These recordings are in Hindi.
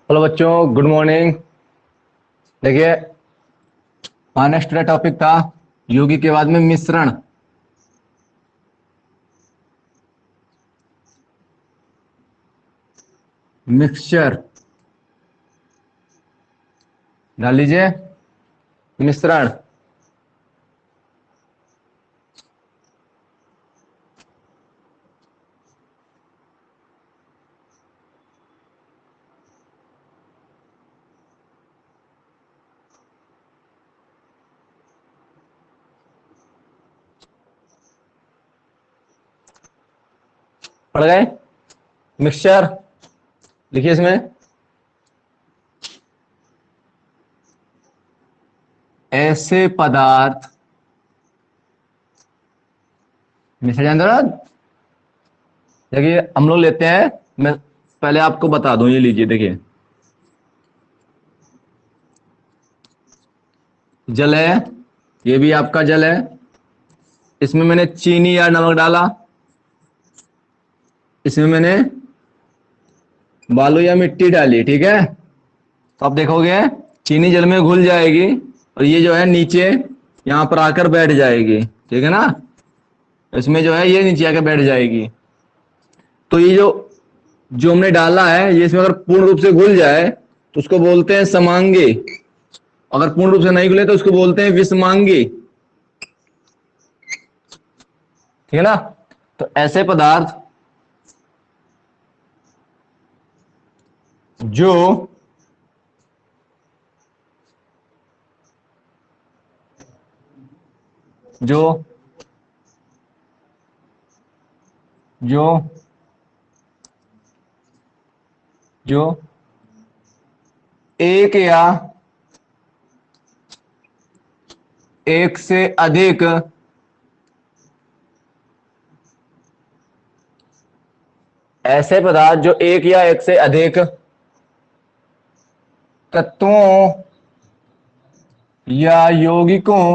हेलो बच्चों, गुड मॉर्निंग। देखिए, हमारा नेक्स्ट टॉपिक था यौगिक के बाद में मिश्रण। मिक्सचर डाल लीजिए। मिश्रण। पढ़ गए? मिक्सचर लिखिए इसमें ऐसे पदार्थ। मिश्रण जानते हो ना? देखिए, हम लोग लेते हैं, मैं पहले आपको बता दूं, ये लीजिए। देखिए, जल है, ये भी आपका जल है। इसमें मैंने चीनी या नमक डाला, इसमें मैंने बालू या मिट्टी डाली। ठीक है, तो आप देखोगे चीनी जल में घुल जाएगी और ये जो है नीचे यहां पर आकर बैठ जाएगी। ठीक है ना? इसमें जो है ये नीचे आकर बैठ जाएगी। तो ये जो जो हमने डाला है, ये इसमें अगर पूर्ण रूप से घुल जाए तो उसको बोलते हैं समांगी। अगर पूर्ण रूप से नहीं घुले तो उसको बोलते हैं विषमांगी। ठीक है ना? तो ऐसे पदार्थ जो जो जो जो एक या एक से अधिक ऐसे पदार्थ जो एक या एक से अधिक तत्वों या यौगिकों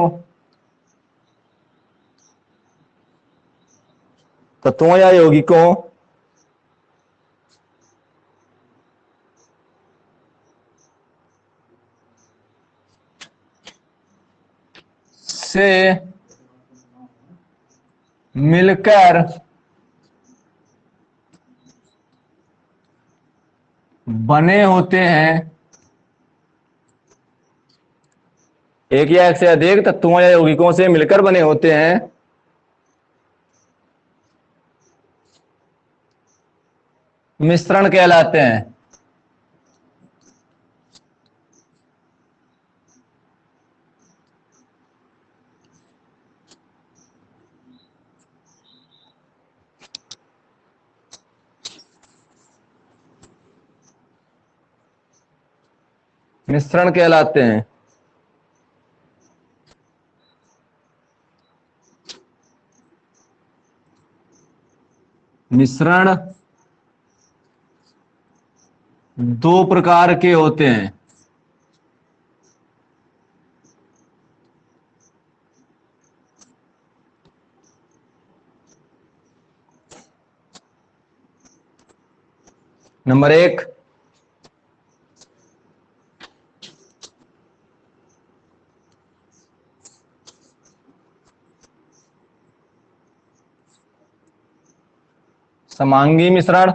से मिलकर बने होते हैं। एक या एक से अधिक तत्वों या यौगिकों से मिलकर बने होते हैं मिश्रण कहलाते हैं। मिश्रण कहलाते हैं। मिश्रण दो प्रकार के होते हैं। नंबर एक, समांगी मिश्रण।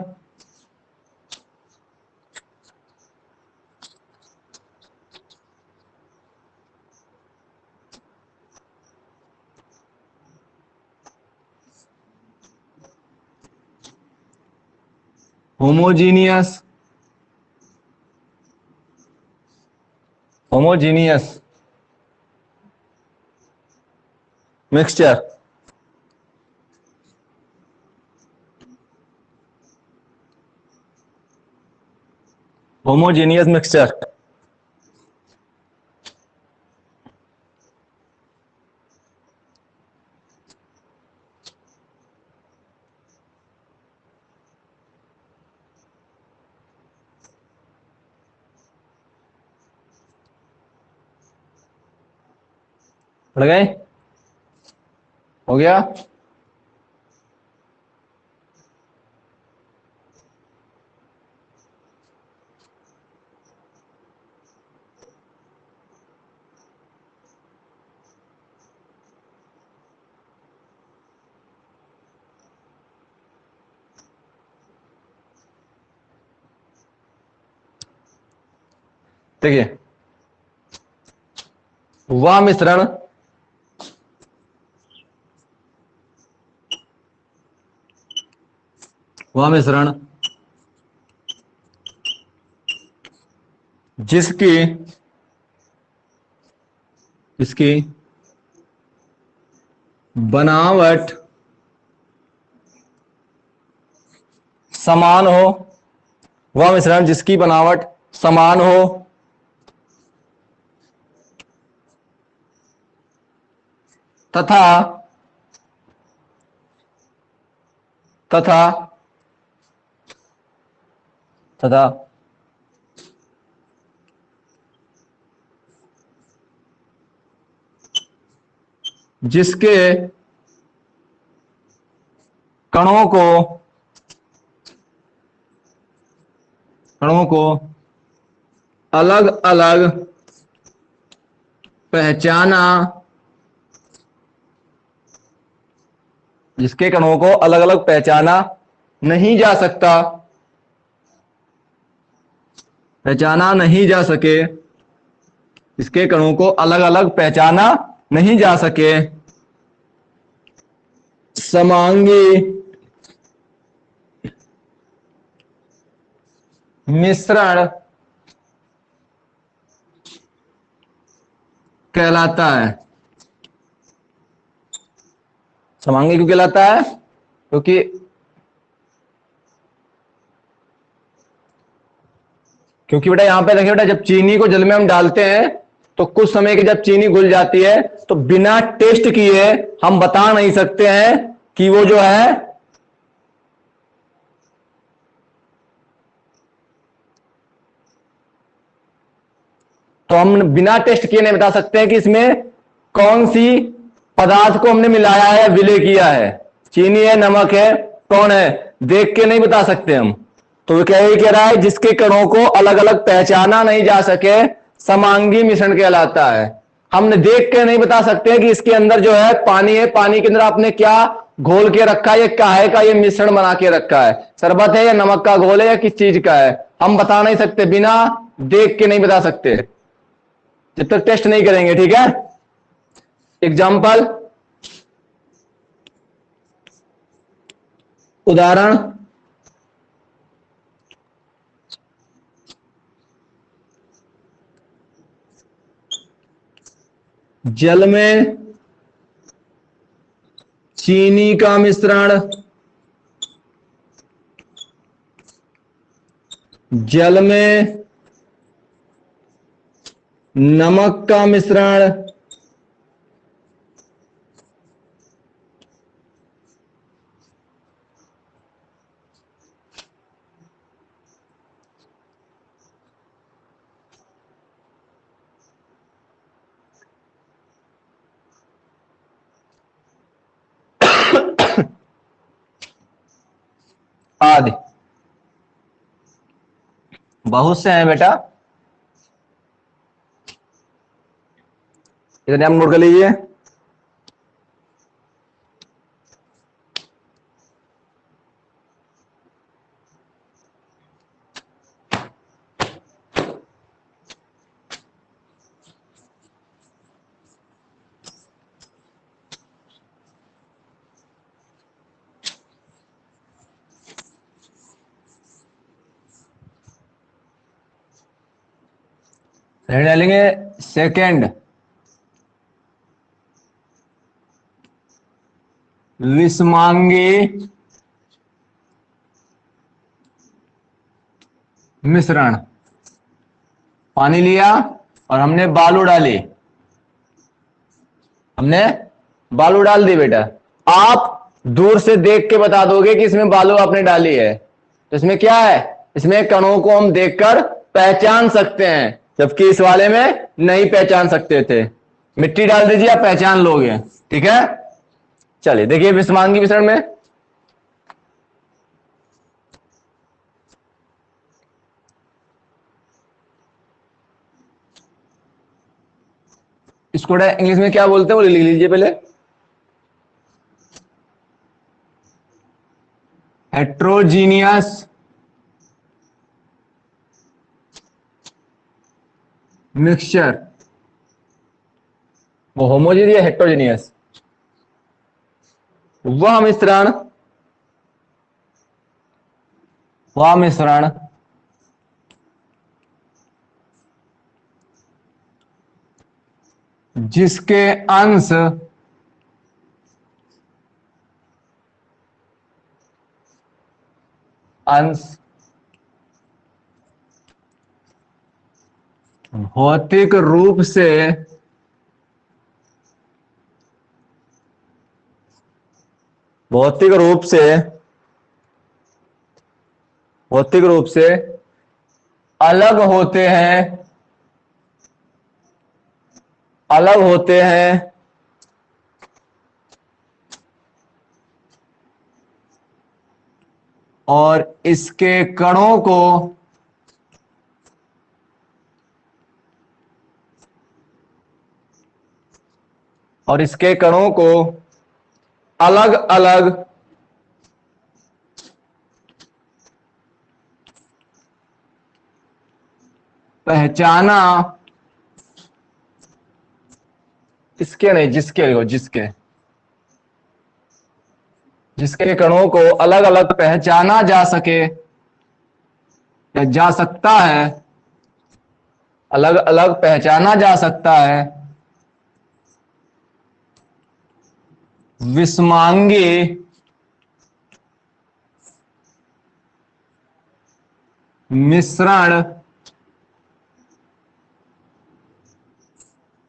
Homogeneous homogeneous mixture. Homogeneous mixture. पड़ गए? हो गया? देखिए वह मिश्रण वह मिश्रण जिसकी इसकी बनावट समान हो, वह मिश्रण जिसकी बनावट समान हो तथा तथा तथा जिसके कणों को अलग अलग पहचाना जिसके कणों को अलग अलग पहचाना नहीं जा सकता, पहचाना नहीं जा सके, इसके कणों को अलग अलग पहचाना नहीं जा सके, समांगी मिश्रण कहलाता है। समांगी क्यों कहलाता है? क्योंकि बेटा यहां पे देखिए बेटा, जब चीनी को जल में हम डालते हैं तो कुछ समय के जब चीनी घुल जाती है तो बिना टेस्ट किए हम बता नहीं सकते हैं कि वो जो है तो हम बिना टेस्ट किए नहीं बता सकते हैं कि इसमें कौन सी पदार्थ को हमने मिलाया है, विलय किया है, चीनी है, नमक है, कौन है, देख के नहीं बता सकते हम। तो वो कह रहा है जिसके कणों को अलग अलग पहचाना नहीं जा सके समांगी मिश्रण कहलाता है। हमने देख के नहीं बता सकते कि इसके अंदर जो है पानी है, पानी के अंदर आपने क्या घोल के रखा है, ये काहे का ये मिश्रण बना के रखा है, शरबत है या नमक का घोल है या किस चीज का है, हम बता नहीं सकते, बिना देख के नहीं बता सकते जब तक टेस्ट नहीं करेंगे। ठीक है, एग्जाम्पल, उदाहरण, जल में चीनी का मिश्रण, जल में नमक का मिश्रण, आदि। बहुत से हैं बेटा, इतने हम नोट कर लीजिए। डालेंगे सेकंड, विषमांगी मिश्रण। पानी लिया और हमने बालू डाली, हमने बालू डाल दी बेटा, आप दूर से देख के बता दोगे कि इसमें बालू आपने डाली है, तो इसमें क्या है, इसमें कणों को हम देखकर पहचान सकते हैं, जबकि इस वाले में नहीं पहचान सकते थे। मिट्टी डाल दीजिए, आप पहचान लोगे। ठीक है, चलिए देखिए विषमांगी मिश्रण में इसको इंग्लिश में क्या बोलते हैं वो लिख लीजिए पहले, हेट्रोजीनियस मिक्सचर, वो होमोजेनियस या हेट्रोजेनियस? वह मिश्रण, वह मिश्रण जिसके अंश अंश भौतिक रूप से भौतिक रूप से भौतिक रूप से अलग होते हैं, अलग होते हैं और इसके कणों को अलग अलग पहचाना, इसके नहीं, जिसके लिखो, जिसके कणों को अलग अलग पहचाना जा सके या जा सकता है, अलग अलग पहचाना जा सकता है, विषमांगी मिश्रण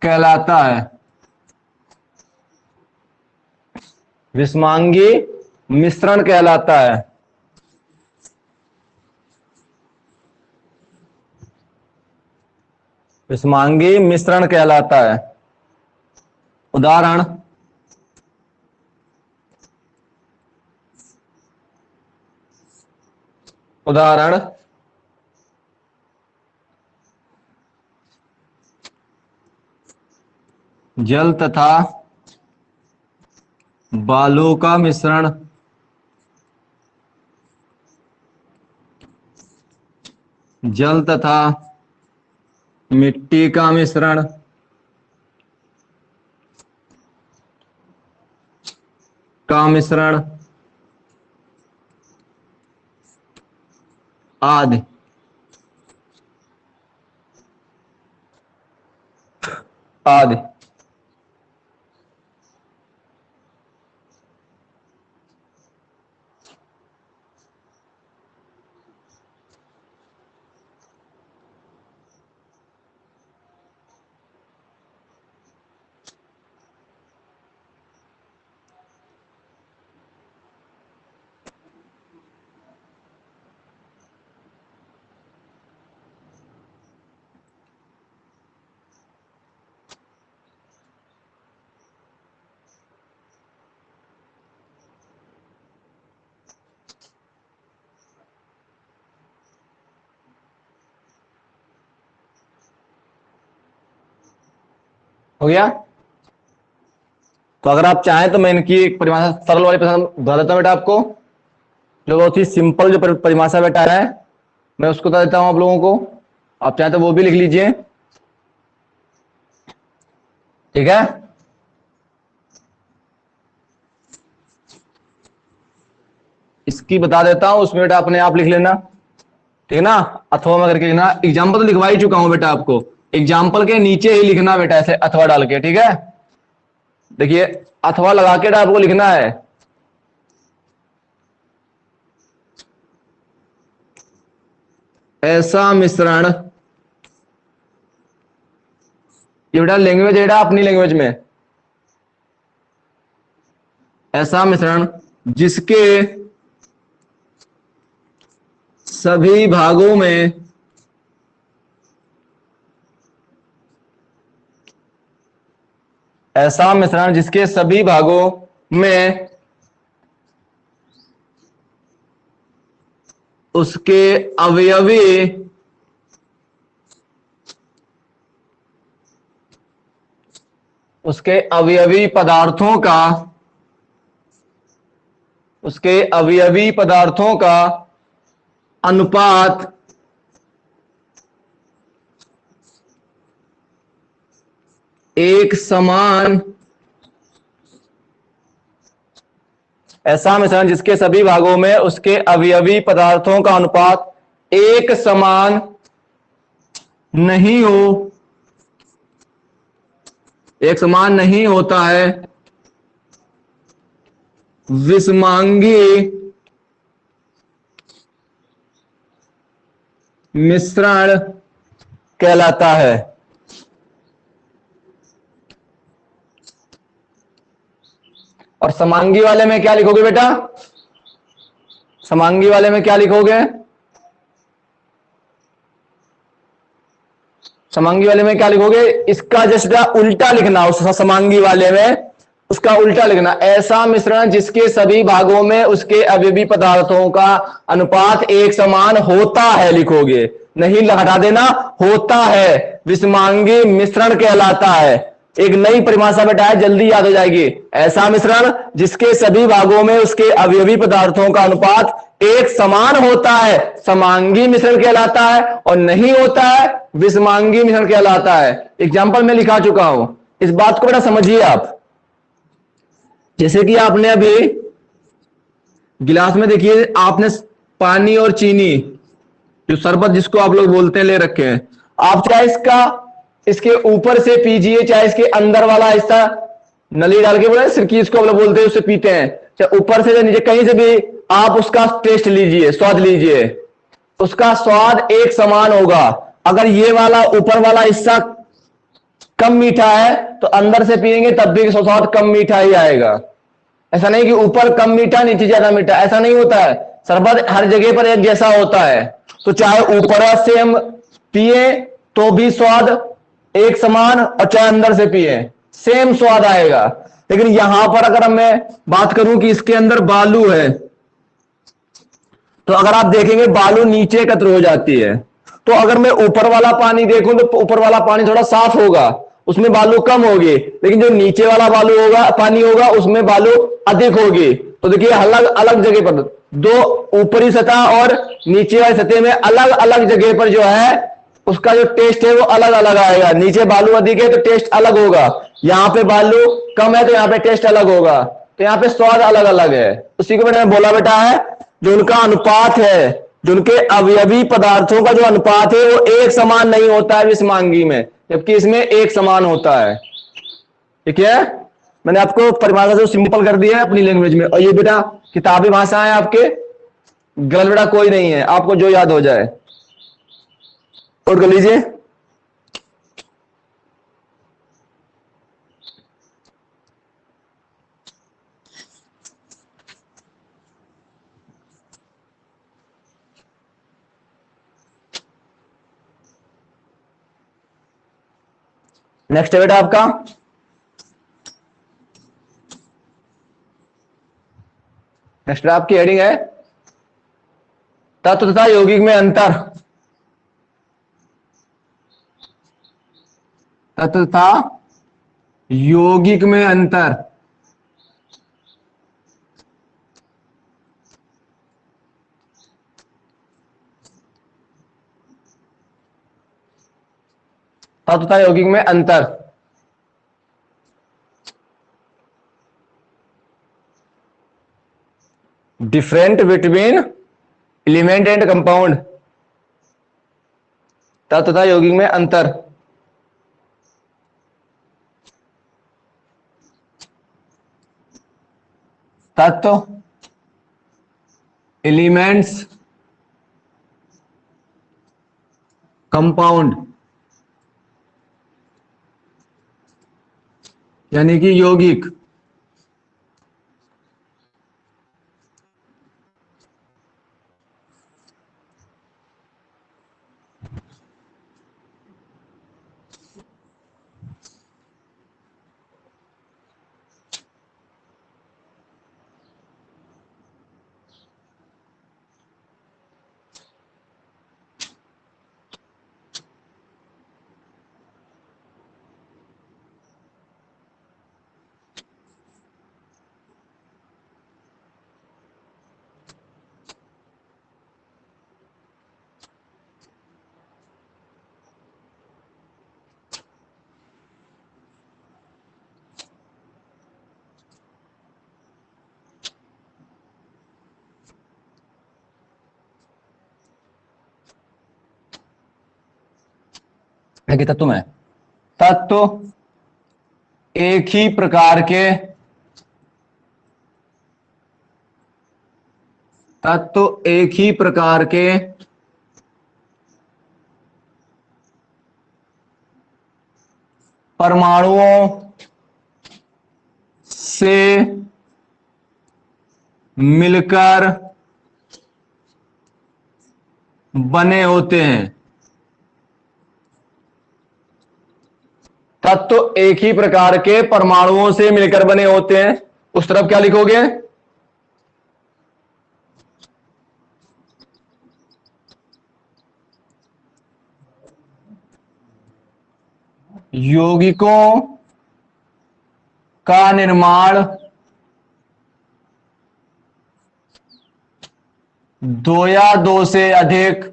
कहलाता है। विषमांगी मिश्रण कहलाता है। विषमांगी मिश्रण कहलाता है। उदाहरण, उदाहरण जल तथा बालू का मिश्रण, जल तथा मिट्टी का मिश्रण, आदि आदि। हो गया? तो अगर आप चाहें तो मैं इनकी एक परिभाषा, सरल वाली परिभाषा बता देता हूं बेटा आपको, जो बहुत ही सिंपल जो परिभाषा बेटा है, मैं उसको बता देता हूं आप लोगों को। आप चाहें तो वो भी लिख लीजिए, ठीक है? इसकी बता देता हूं, उसमें बेटा अपने आप लिख लेना, ठीक है ना? अथवा में करके लिखना। एग्जाम्पल तो लिखवा ही चुका हूं बेटा आपको, एग्जाम्पल के नीचे ही लिखना बेटा, ऐसे अथवा डाल के, ठीक है? देखिए, अथवा लगा के आपको लिखना है, ऐसा मिश्रण, ये बेटा लैंग्वेज है बेटा, अपनी लैंग्वेज में, ऐसा मिश्रण जिसके सभी भागों में ऐसा मिश्रण जिसके सभी भागों में उसके अवयवी उसके अवयवी पदार्थों का उसके अवयवी पदार्थों का अनुपात एक समान ऐसा मिश्रण जिसके सभी भागों में उसके अवयवी पदार्थों का अनुपात एक समान नहीं हो, एक समान नहीं होता है, विषमांगी मिश्रण कहलाता है। और समांगी वाले में क्या लिखोगे बेटा? समांगी वाले में क्या लिखोगे? समांगी वाले में क्या लिखोगे? इसका जस्ट उल्टा लिखना, उस समांगी वाले में उसका उल्टा लिखना। ऐसा मिश्रण जिसके सभी भागों में उसके अवयवी पदार्थों का अनुपात एक समान होता है लिखोगे, नहीं हटा देना, होता है, विषमांगी मिश्रण कहलाता है। एक नई परिभाषा बेटा है, जल्दी याद हो जाएगी। ऐसा मिश्रण जिसके सभी भागों में उसके अवयवी पदार्थों का अनुपात एक समान होता है, समांगी मिश्रण कहलाता है, और नहीं होता है, विषमांगी मिश्रण कहलाता है। एग्जाम्पल में लिखा चुका हूं, इस बात को बेटा समझिए आप। जैसे कि आपने अभी गिलास में देखिए, आपने पानी और चीनी, जो शरबत जिसको आप लोग बोलते हैं, ले रखे हैं। आप चाहे इसका इसके ऊपर से पीजिए, चाहे इसके अंदर वाला हिस्सा नली डाल के बोले सिरकी इसको आप लोग बोलते हैं, उससे पीते हैं, चाहे ऊपर से या नीचे कहीं से भी आप उसका टेस्ट लीजिए, स्वाद लीजिए, उसका स्वाद एक समान होगा। अगर ये वाला ऊपर वाला हिस्सा कम मीठा है तो अंदर से पिएंगे तब भी स्वाद कम मीठा ही आएगा। ऐसा नहीं कि ऊपर कम मीठा नीचे ज्यादा मीठा, ऐसा नहीं होता है। शरबत हर जगह पर एक जैसा होता है, तो चाहे ऊपर से हम पिए तो भी स्वाद एक समान, और चाहे अंदर से पिए सेम स्वाद आएगा। लेकिन यहां पर अगर मैं बात करूं कि इसके अंदर बालू है, तो अगर आप देखेंगे बालू नीचे एकत्र हो जाती है। तो अगर मैं ऊपर वाला पानी देखूं तो ऊपर वाला पानी थोड़ा साफ होगा, उसमें बालू कम होगी, लेकिन जो नीचे वाला बालू होगा, पानी होगा, उसमें बालू अधिक होगी। तो देखिए अलग अलग जगह पर दो, ऊपरी सतह और नीचे वाली सतह में अलग अलग जगह पर जो है उसका जो टेस्ट है वो अलग अलग आएगा। नीचे बालू अधिक है तो टेस्ट अलग होगा, यहां पे बालू कम है तो यहां पे टेस्ट अलग होगा, तो यहां पे स्वाद अलग अलग है। उसी को मैंने बोला बेटा है, जो उनका अनुपात है, जो उनके अवयवी पदार्थों का जो अनुपात है वो एक समान नहीं होता है विषमांगी में, जबकि इसमें एक समान होता है। ठीक है, मैंने आपको परिभाषा से सिंपल कर दिया है अपनी लैंग्वेज में। और ये बेटा किताबी भाषा है आपके, गलत बेटा कोई नहीं है, आपको जो याद हो जाए। नोट कर लीजिए। नेक्स्ट है बेटा आपका, नेक्स्ट आपकी हेडिंग है तत्व तथा यौगिक में अंतर। तत्व तथा यौगिक में अंतर। तत्व तथा यौगिक में अंतर। Different between element and compound. तत्व तथा यौगिक में अंतर। तत्व, एलिमेंट्स, कंपाउंड, यानी कि यौगिक। है कि तत्व में तत्व एक ही प्रकार के तत्व एक ही प्रकार के परमाणुओं से मिलकर बने होते हैं। तत्व एक ही प्रकार के परमाणुओं से मिलकर बने होते हैं। उस तरफ क्या लिखोगे? यौगिकों का निर्माण दो या दो से अधिक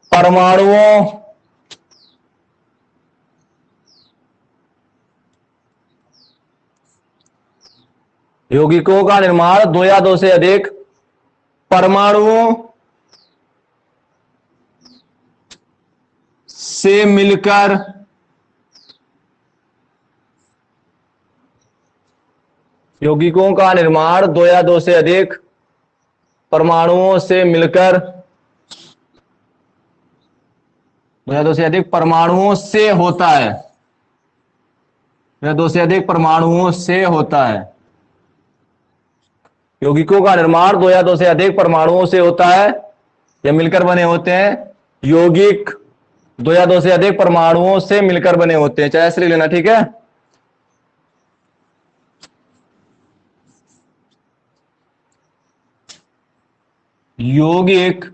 परमाणुओं यौगिकों का निर्माण दो या दो से अधिक परमाणुओं से मिलकर यौगिकों का निर्माण दो या दो से अधिक परमाणुओं से मिलकर दो या दो से अधिक परमाणुओं से होता है। दो या दो से अधिक परमाणुओं से होता है। यौगिकों का निर्माण दो या दो से अधिक परमाणुओं से होता है या मिलकर बने होते हैं। यौगिक दो या दो से अधिक परमाणुओं से मिलकर बने होते हैं, चाहे ऐसे लिख लेना, ठीक है। यौगिक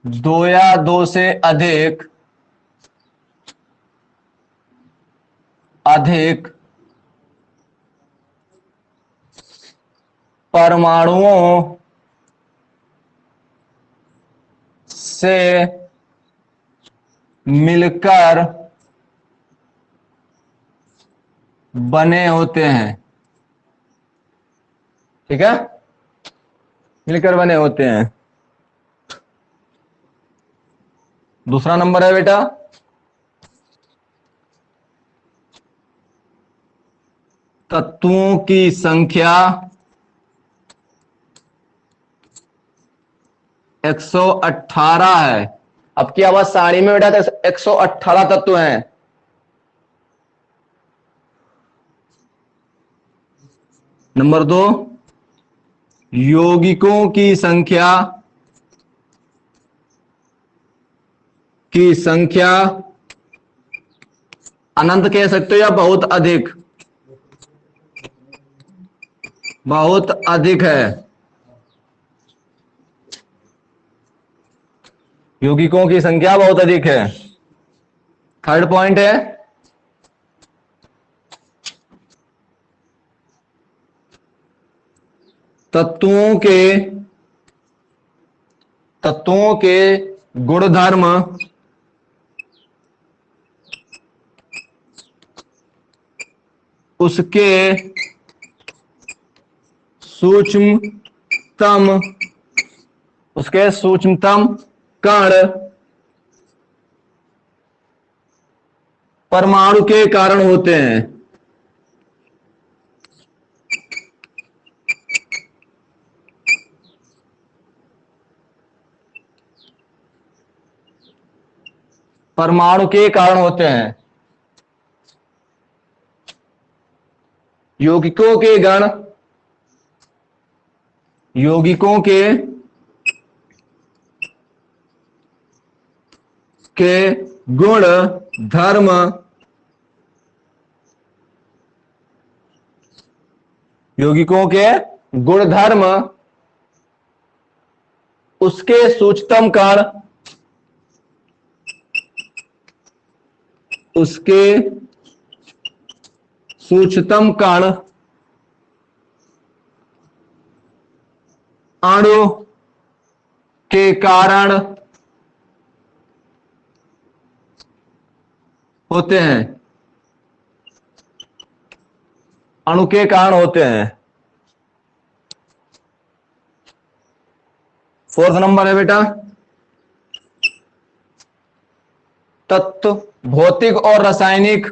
दो या दो से अधिक परमाणुओं से मिलकर बने होते हैं, ठीक है, मिलकर बने होते हैं। दूसरा नंबर है बेटा तत्वों की संख्या 118 है। अब की आवाज सारणी में बेटा 118 तत्व हैं। नंबर 2 यौगिकों की संख्या अनंत कह सकते हो या बहुत अधिक है। यौगिकों की संख्या बहुत अधिक है। थर्ड पॉइंट है तत्वों के गुणधर्म उसके सूक्ष्मतम कण परमाणु के कारण होते हैं। परमाणु के कारण होते हैं। यौगिकों के गुण धर्म यौगिकों के गुण धर्म उसके सूक्ष्मतम कण अणु के कारण होते हैं। अणु के कारण होते हैं। 4th नंबर है बेटा तत्व, भौतिक और रासायनिक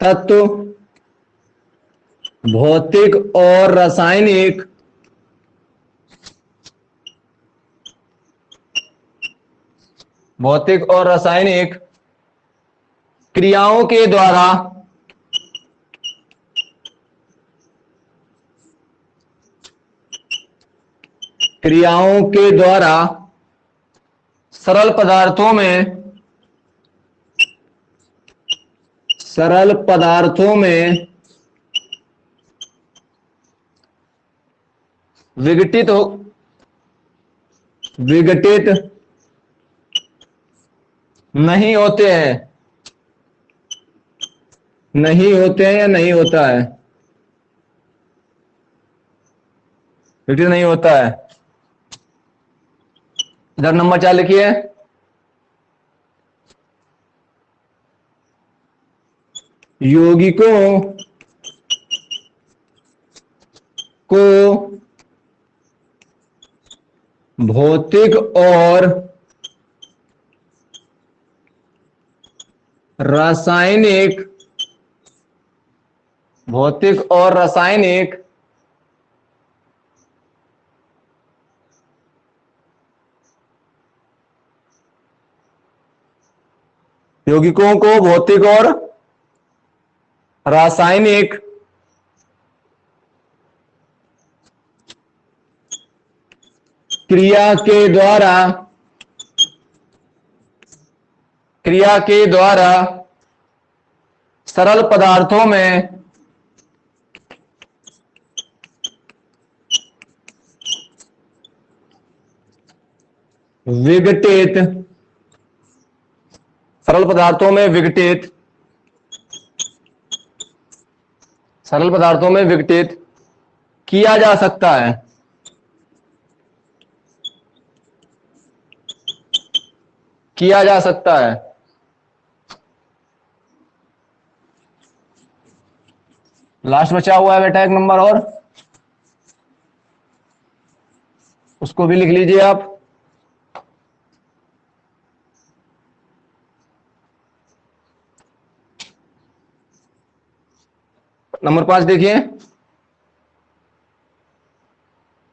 तत्व, भौतिक और रासायनिक भौतिक और रासायनिक क्रियाओं के द्वारा सरल पदार्थों में विघटित नहीं होते हैं या नहीं होता है, विघटित नहीं होता है। इधर नंबर 4 लिखिए, यौगिकों को भौतिक और रासायनिक यौगिकों को भौतिक और रासायनिक क्रिया के द्वारा सरल पदार्थों में विघटित किया जा सकता है। लास्ट बचा हुआ है बेटा एक नंबर और, उसको भी लिख लीजिए आप। नंबर 5 देखिए,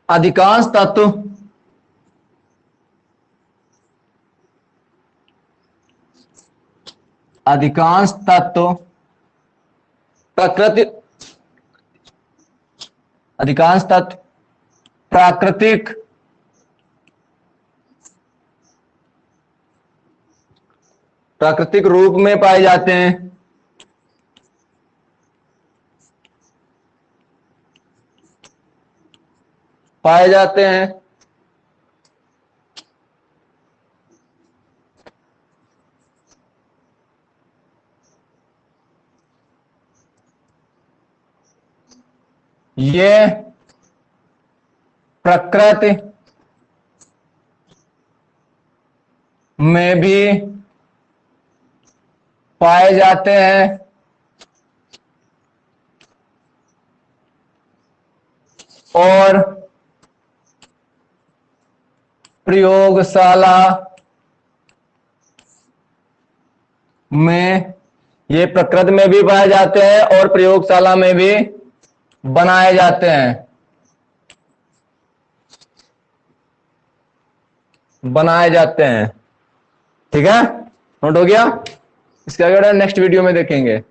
अधिकांश तत्व प्राकृतिक रूप में पाए जाते हैं। ये प्रकृति में भी पाए जाते हैं और प्रयोगशाला में भी बनाए जाते हैं। ठीक है, नोट हो गया? इसके आगे नेक्स्ट वीडियो में देखेंगे।